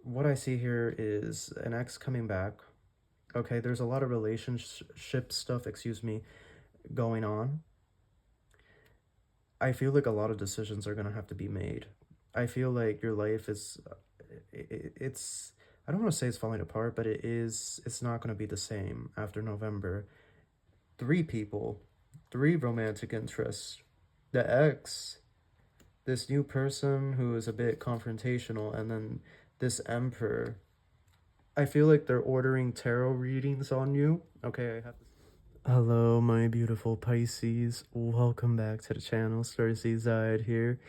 what I see here is an ex coming back. Okay, there's a lot of relationship stuff, going on. I feel like a lot of decisions are gonna have to be made. I feel like your life is, it's, I don't want to say it's falling apart, but it's not gonna be the same after November. Three people, three romantic interests. The ex, this new person who is a bit confrontational, and then this emperor. I feel like they're ordering tarot readings on you. Okay, I have this. Hello, my beautiful Pisces. Welcome back to the channel. Starseed here.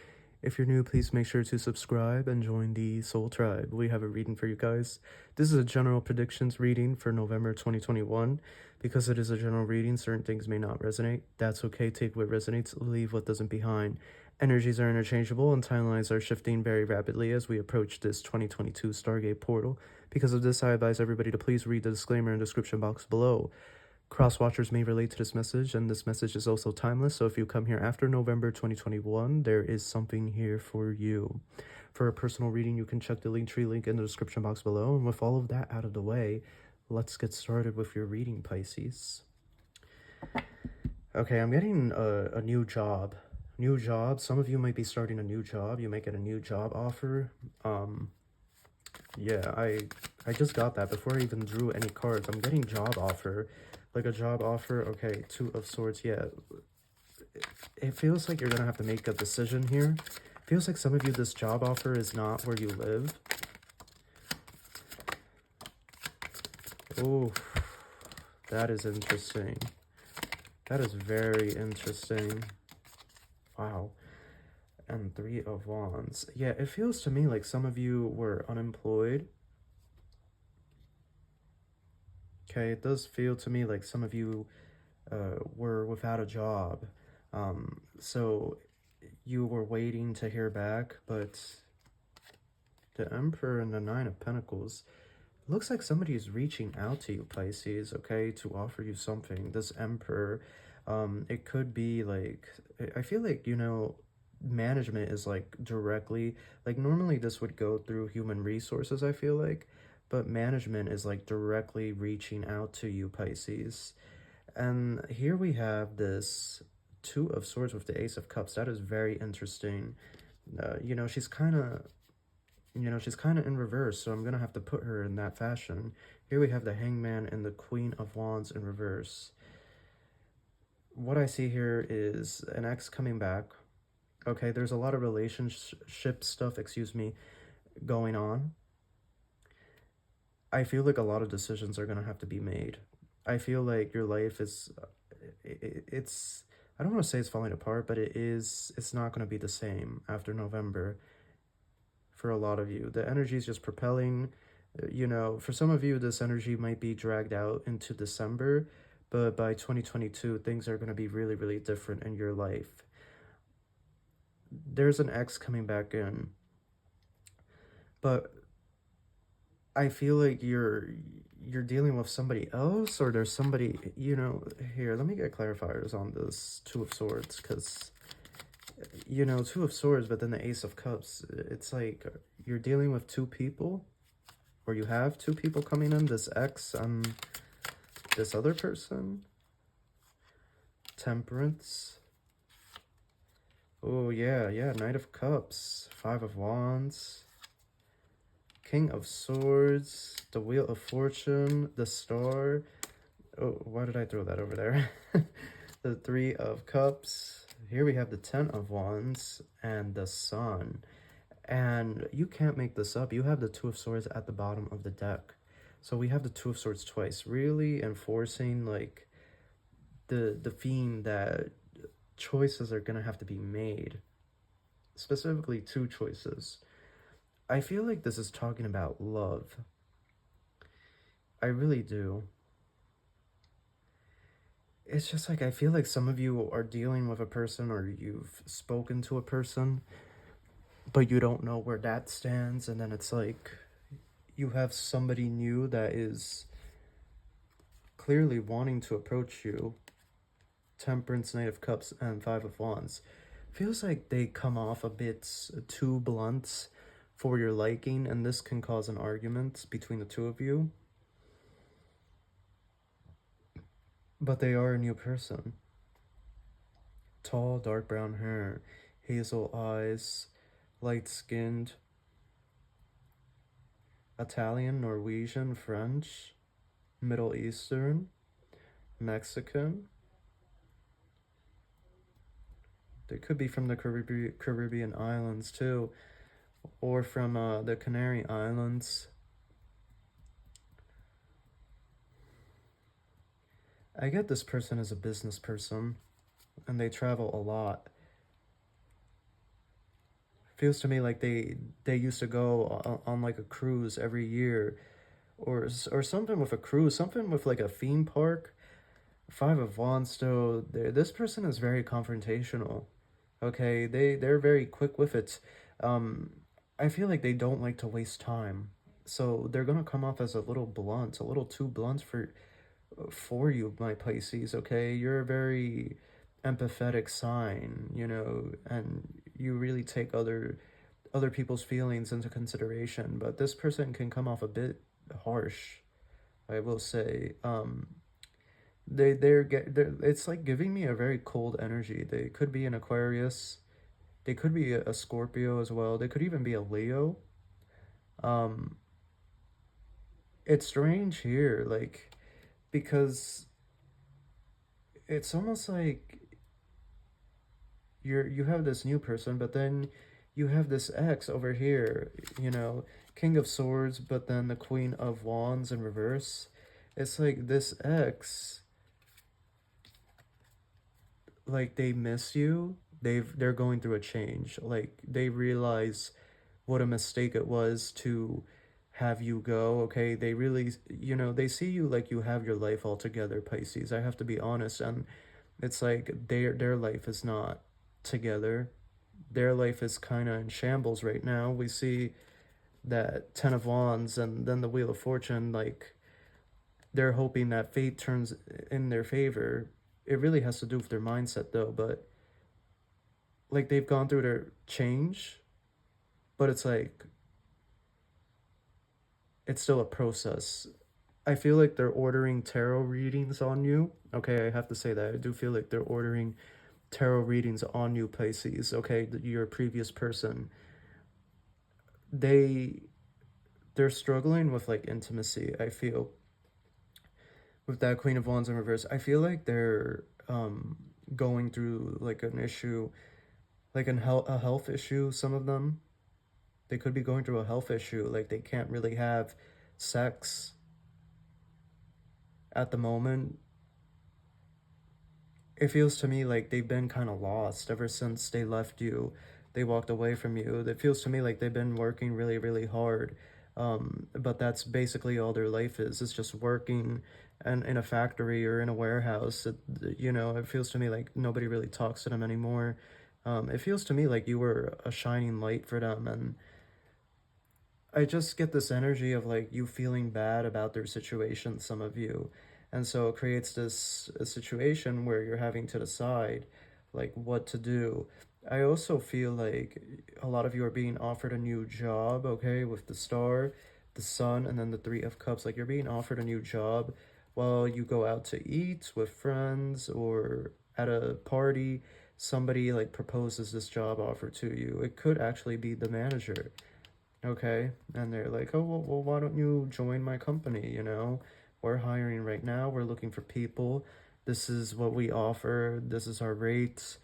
If you're new, please make sure to subscribe and join the Soul Tribe. We have a reading for you guys. This is a general predictions reading for November 2021. Because it is a general reading, certain things may not resonate. That's okay. Take what resonates, leave what doesn't behind. Energies are interchangeable and timelines are shifting very rapidly as we approach this 2022 Stargate portal. Because of this, I advise everybody to please read the disclaimer in the description box below. Cross-watchers may relate to this message, and this message is also timeless, so if you come here after November 2021, there is something here for you. For a personal reading, you can check the Linktree link in the description box below, and with all of that out of the way, let's get started with your reading, Pisces. Okay, I'm getting a new job. New job. Some of you might be starting a new job. You might get a new job offer. Yeah, I just got that before I even drew any cards. I'm getting job offer. Like a job offer. Okay, Two of Swords. Yeah. It feels like you're going to have to make a decision here. Feels like some of you, this job offer is not where you live. Oh, that is interesting. That is very interesting. Wow. And Three of Wands. Yeah, it feels to me like some of you were unemployed. Okay, it does feel to me like some of you were without a job. So you were waiting to hear back, but the Emperor and the Nine of Pentacles, looks like somebody is reaching out to you, Pisces, okay, to offer you something. This Emperor, it could be like, I feel like, you know, management is like directly, like normally this would go through human resources, I feel like, but management is like directly reaching out to you, Pisces. And here we have this Two of Swords with the Ace of Cups. That is very interesting. You know, she's kind of in reverse, so I'm gonna have to put her in that fashion. Here we have the Hangman and the Queen of Wands in reverse. What I see here is an ex coming back. Okay, there's a lot of relationship stuff, going on. I feel like a lot of decisions are gonna have to be made. I feel like your life is, it's, I don't want to say it's falling apart, but it's not gonna be the same after November. For a lot of you, the energy is just propelling. You know, for some of you, this energy might be dragged out into December, but by 2022, things are going to be really, really different in your life. There's an ex coming back in, but I feel like you're dealing with somebody else, or there's somebody, you know, here, let me get clarifiers on this Two of Swords, because, you know, Two of Swords, but then the Ace of Cups, it's like you're dealing with two people, or you have two people coming in, this ex and this other person. Temperance. Oh, yeah, Knight of Cups, Five of Wands, King of Swords, the Wheel of Fortune, the Star. Oh, why did I throw that over there? The Three of Cups. Here we have the Ten of Wands and the Sun. And you can't make this up. You have the Two of Swords at the bottom of the deck. So we have the Two of Swords twice, really enforcing like the theme that choices are gonna have to be made. Specifically, two choices. I feel like this is talking about love. I really do. It's just like, I feel like some of you are dealing with a person, or you've spoken to a person, but you don't know where that stands, and then it's like you have somebody new that is clearly wanting to approach you. Temperance, Knight of Cups, and Five of Wands. Feels like they come off a bit too blunt for your liking, and this can cause an argument between the two of you. But they are a new person. Tall, dark brown hair, hazel eyes, light skinned, Italian, Norwegian, French, Middle Eastern, Mexican. They could be from the Caribbean islands too, or from the Canary Islands. I get this person is a business person, and they travel a lot. Feels to me like they used to go on like a cruise every year, or something with a cruise, something with like a theme park. Five of Wands though, this person is very confrontational. Okay, they're very quick with it. Um, I feel like they don't like to waste time, so they're gonna come off as a little blunt, a little too blunt for you, my Pisces. Okay, you're a very empathetic sign, you know, and you really take other people's feelings into consideration. But this person can come off a bit harsh, I will say. They're it's like giving me a very cold energy. They could be an Aquarius. They could be a Scorpio as well. They could even be a Leo. Um, it's strange here, like, because it's almost like you have this new person, but then you have this ex over here, you know, King of Swords, but then the Queen of Wands in reverse. It's like this ex, like they miss you. They're going through a change. Like they realize what a mistake it was to have you go. Okay, they really, you know, they see you like you have your life all together, Pisces. I have to be honest, and it's like their life is not together. Their life is kind of in shambles right now. We see that Ten of Wands and then the Wheel of Fortune, like they're hoping that fate turns in their favor. It really has to do with their mindset though, but like they've gone through their change, but it's like it's still a process. I feel like they're ordering tarot readings on you. Okay, I have to say that. I do feel like they're ordering tarot readings on you, Pisces. Okay, your previous person. They they're struggling with like intimacy, I feel. With that Queen of Wands in reverse, I feel like they're going through like an issue, like a health issue, some of them. They could be going through a health issue, like they can't really have sex at the moment. It feels to me like they've been kind of lost ever since they left you. They walked away from you. It feels to me like they've been working really, really hard. But that's basically all their life is. It's just working and in a factory or in a warehouse. You know, it feels to me like nobody really talks to them anymore. It feels to me like you were a shining light for them, and I just get this energy of like you feeling bad about their situation, some of you. And so it creates this a situation where you're having to decide like what to do. I also feel like a lot of you are being offered a new job, okay, with the star, the sun, and then the three of cups. Like you're being offered a new job while you go out to eat with friends or at a party. Somebody like proposes this job offer to you. It could actually be the manager. Okay, and they're like, oh, well, why don't you join my company, you know? We're hiring right now, we're looking for people. This is what we offer, this is our rates,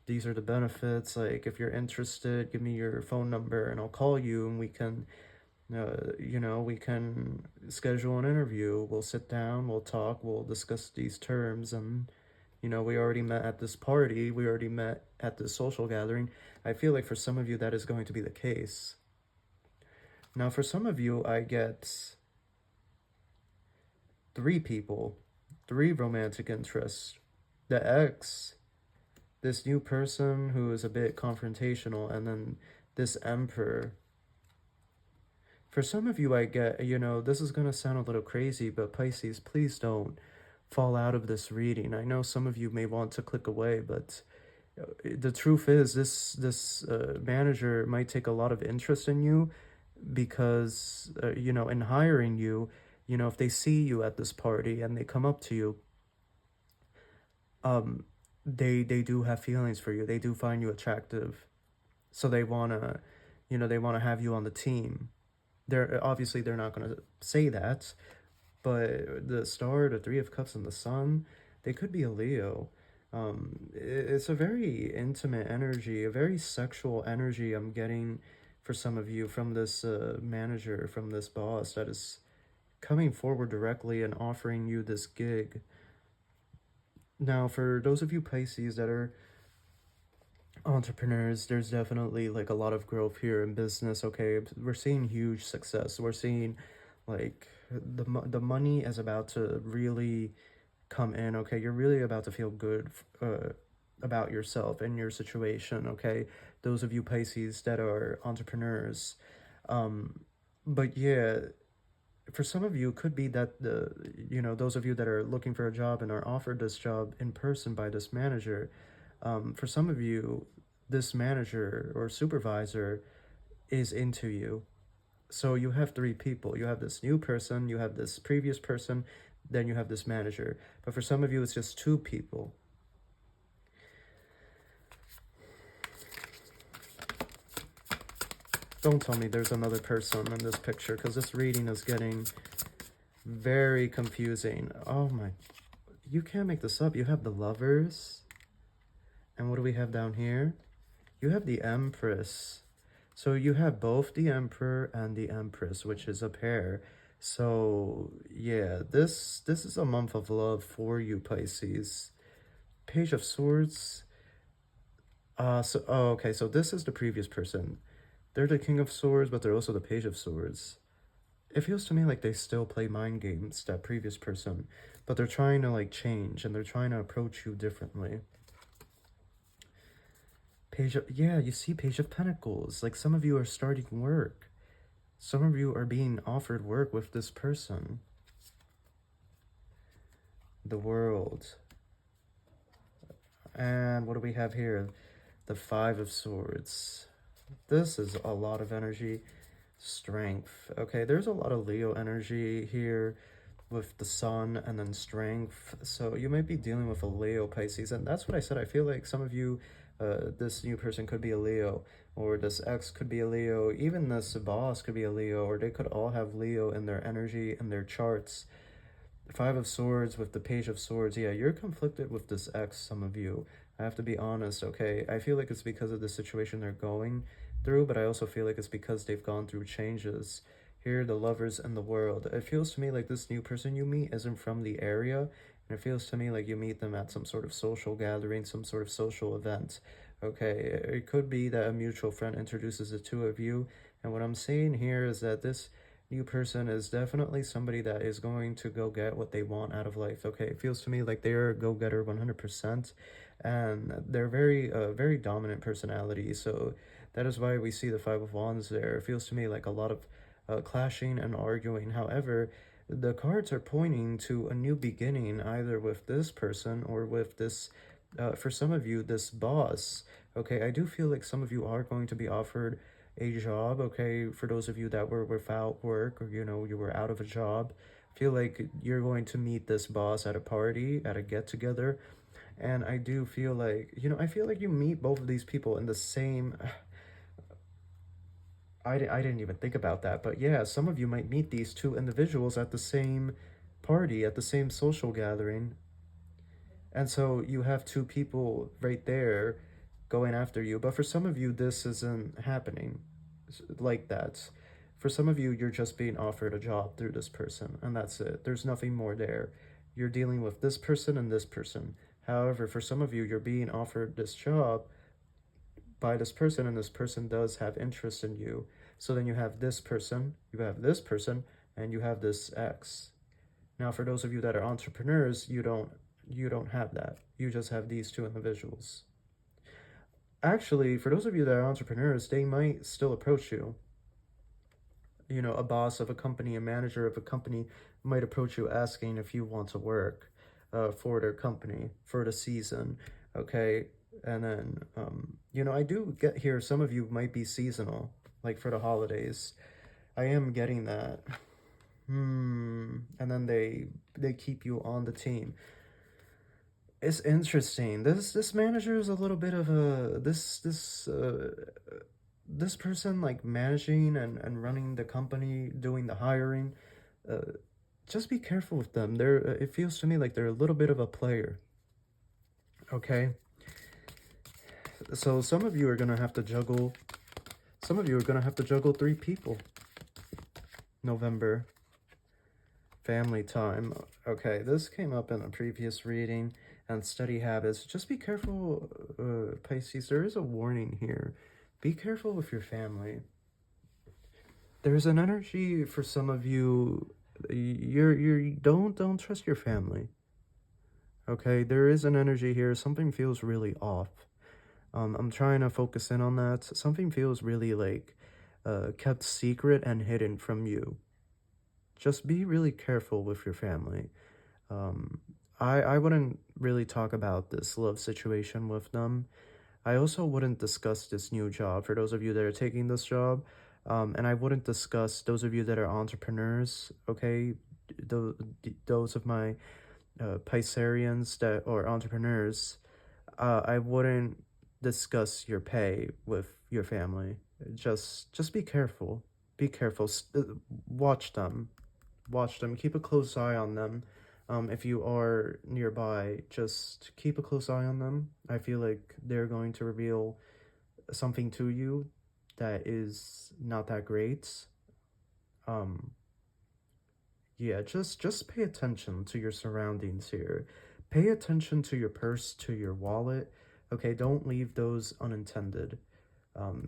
these are the benefits. Like, if you're interested, give me your phone number and I'll call you and we can, you know, we can schedule an interview. We'll sit down, we'll talk, we'll discuss these terms. And, you know, we already met at this party, we already met at this social gathering. I feel like for some of you, that is going to be the case. Now, for some of you, I get three people, three romantic interests. The ex, this new person who is a bit confrontational, and then this emperor. For some of you, I get, you know, this is going to sound a little crazy, but Pisces, please don't fall out of this reading. I know some of you may want to click away, but the truth is this manager might take a lot of interest in you, because, you know, in hiring you, you know, if they see you at this party and they come up to you, um, they do have feelings for you. They do find you attractive. So they wanna, you know, they wanna have you on the team. They're obviously they're not gonna say that, but the star, the Three of Cups, and the Sun, they could be a Leo. It's a very intimate energy, a very sexual energy I'm getting for some of you from this manager, from this boss that is coming forward directly and offering you this gig. Now, for those of you Pisces that are entrepreneurs, there's definitely like a lot of growth here in business. Okay, we're seeing huge success. We're seeing like the money is about to really come in. Okay, you're really about to feel good about yourself and your situation. Okay, those of you Pisces that are entrepreneurs, um, but yeah, for some of you, it could be that the, you know, those of you that are looking for a job and are offered this job in person by this manager, for some of you, this manager or supervisor is into you. So you have three people. You have this new person, you have this previous person, then you have this manager. But for some of you, it's just two people. Don't tell me there's another person in this picture, because this reading is getting very confusing. Oh my, you can't make this up. You have the Lovers. And what do we have down here? You have the Empress. So you have both the Emperor and the Empress, which is a pair. So yeah, this is a month of love for you, Pisces. Page of Swords. Okay, so this is the previous person. They're the King of Swords, but they're also the Page of Swords. It feels to me like they still play mind games, that previous person, but they're trying to like change and they're trying to approach you differently. Yeah, you see Page of Pentacles. Like some of you are starting work. Some of you are being offered work with this person. The World. And what do we have here? The Five of Swords. This is a lot of energy. Strength. Okay, there's a lot of Leo energy here with the Sun and then Strength. So you might be dealing with a Leo, Pisces. And that's what I said. I feel like some of you, this new person could be a Leo, or this ex could be a Leo. Even this boss could be a Leo, or they could all have Leo in their energy and their charts. Five of Swords with the Page of Swords. Yeah, you're conflicted with this ex, some of you. I have to be honest, okay? I feel like it's because of the situation they're going through, but I also feel like it's because they've gone through changes. Here, the Lovers and the World. It feels to me like this new person you meet isn't from the area, and it feels to me like you meet them at some sort of social gathering, some sort of social event. Okay, it could be that a mutual friend introduces the two of you, and what I'm saying here is that this new person is definitely somebody that is going to go get what they want out of life. Okay, it feels to me like they're a go-getter 100%, and they're very dominant personality. So that is why we see the Five of Wands there. It feels to me like a lot of clashing and arguing. However, the cards are pointing to a new beginning, either with this person or with this, for some of you, this boss. Okay, I do feel like some of you are going to be offered a job. Okay, for those of you that were without work, or you know, you were out of a job, feel like you're going to meet this boss at a party, at a get-together. And I do feel like, you know, I feel like you meet both of these people in the same, I didn't even think about that, but yeah, some of you might meet these two individuals at the same party, at the same social gathering. And so you have two people right there going after you. But for some of you, this isn't happening like that. For some of you, you're just being offered a job through this person, and that's it. There's nothing more there. You're dealing with this person and this person. However, for some of you, you're being offered this job by this person, and this person does have interest in you. So then you have this person, and you have this ex. Now, for those of you that are entrepreneurs, you don't have that. You just have these two individuals. Actually, for those of you that are entrepreneurs, they might still approach you. You know, a boss of a company, a manager of a company might approach you asking if you want to work for their company for the season. Okay, and then you know, I do get here some of you might be seasonal, like for the holidays. I am getting that. And then they keep you on the team. It's interesting. This manager is a little bit of a this person like managing and running the company, doing the hiring. Uh, just be careful with them. It feels to me like they're a little bit of a player. Okay, so some of you are gonna have to juggle. Some of you are gonna have to juggle 3 people. November. Family time. Okay, this came up in a previous reading. And study habits. Just be careful, Pisces. There is a warning here. Be careful with your family. There's an energy for some of you. You're don't trust your family. Okay, there is an energy here. Something feels really off. I'm trying to focus in on that. Something feels really like kept secret and hidden from you. Just be really careful with your family. Um, I wouldn't really talk about this love situation with them. I also wouldn't discuss this new job for those of you that are taking this job. And I wouldn't discuss those of you that are entrepreneurs, okay? Those of my Pisceans that or entrepreneurs, I wouldn't discuss your pay with your family. Just be careful. Be careful. Watch them. Watch them. Keep a close eye on them. If you are nearby, just keep a close eye on them. I feel like they're going to reveal something to you that is not that great. Um, yeah, just pay attention to your surroundings here. Pay attention to your purse, to your wallet. Okay, don't leave those unattended.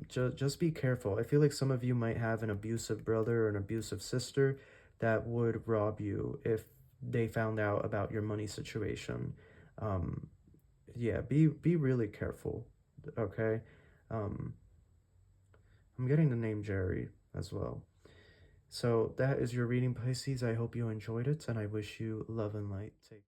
Just be careful. I feel like some of you might have an abusive brother or an abusive sister that would rob you if they found out about your money situation. Um, yeah, be really careful. Okay. Um, I'm getting the name Jerry as well. So that is your reading, Pisces. I hope you enjoyed it, and I wish you love and light. Take